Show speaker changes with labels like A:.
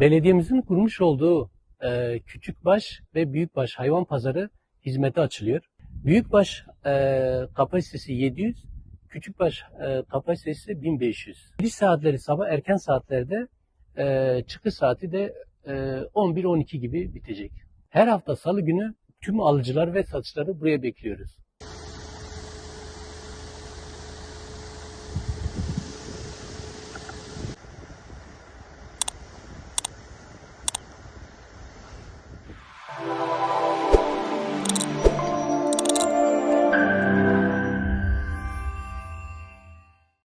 A: Belediyemizin kurmuş olduğu küçükbaş ve büyükbaş hayvan pazarı hizmete açılıyor. Büyükbaş kapasitesi 700, küçükbaş kapasitesi 1500. Giriş saatleri sabah erken saatlerde, çıkış saati de 11-12 gibi bitecek. Her hafta salı günü tüm alıcılar ve satıcıları buraya bekliyoruz.